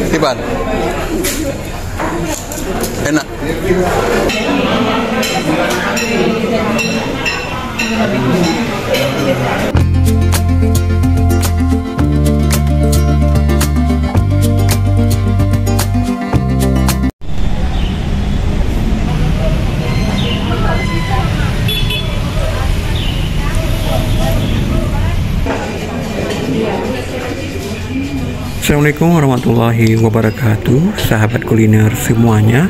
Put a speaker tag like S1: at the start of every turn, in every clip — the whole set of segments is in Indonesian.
S1: Tiban. Enak.
S2: Assalamualaikum warahmatullahi wabarakatuh, sahabat kuliner semuanya.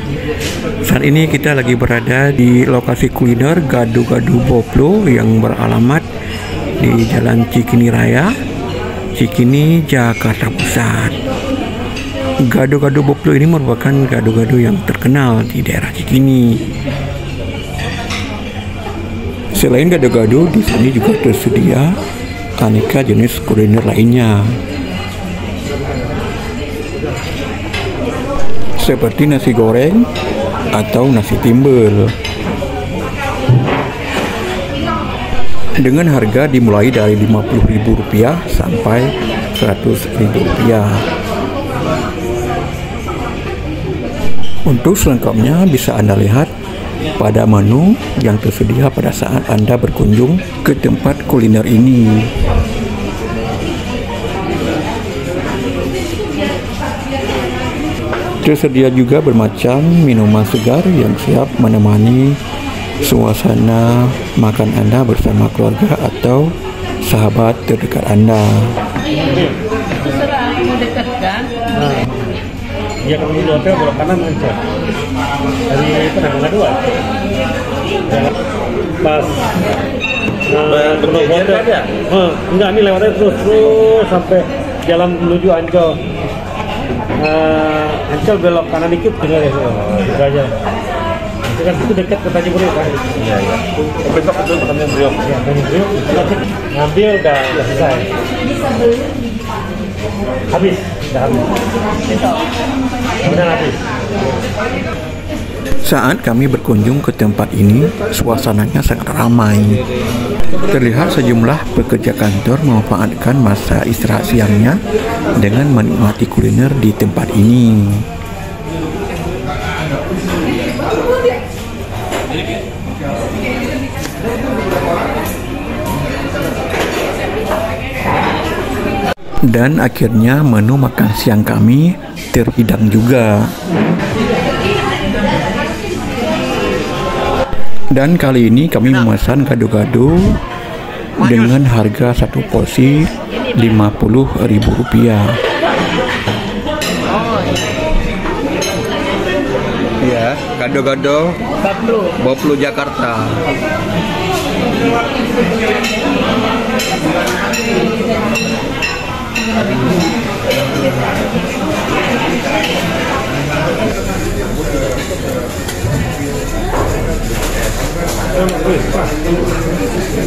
S2: Saat ini kita lagi berada di lokasi kuliner Gado-Gado Boplo yang beralamat di Jalan Cikini Raya, Cikini, Jakarta Pusat. Gado-Gado Boplo ini merupakan gado-gado yang terkenal di daerah Cikini. Selain gado-gado, di sini juga tersedia aneka jenis kuliner lainnya, seperti nasi goreng atau nasi timbel, dengan harga dimulai dari Rp50.000 sampai Rp100.000. Untuk selengkapnya bisa Anda lihat pada menu yang tersedia pada saat Anda berkunjung ke tempat kuliner ini. Tersedia juga bermacam minuman segar yang siap menemani suasana makan Anda bersama keluarga atau sahabat terdekat Anda.
S3: Terserah mau dekat kan?
S4: Ya kalau di hotel belok kanan aja. Dari Penanggungan 2. Pas belok hotel ya? Enggak, ini lewatnya terus sampai jalan menuju Ancol. Ancol belok kanan dikit tinggal ya, itu aja. Itu kan itu dekat ke Tanjung Priok kan? Iya. Besok itu ke Tanjung Priok. Ya, Tanjung Priok. Ngambil udah selesai. Habis, udah habis. Udah habis.
S2: Saat kami berkunjung ke tempat ini, suasananya sangat ramai. Terlihat sejumlah pekerja kantor memanfaatkan masa istirahat siangnya dengan menikmati kuliner di tempat ini. Dan akhirnya menu makan siang kami terhidang juga. Dan kali ini kami memesan gado-gado dengan harga satu porsi Rp50.000.
S1: Iya, Gado-Gado Boplo Jakarta.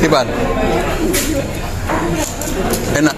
S1: Tiban. Enak.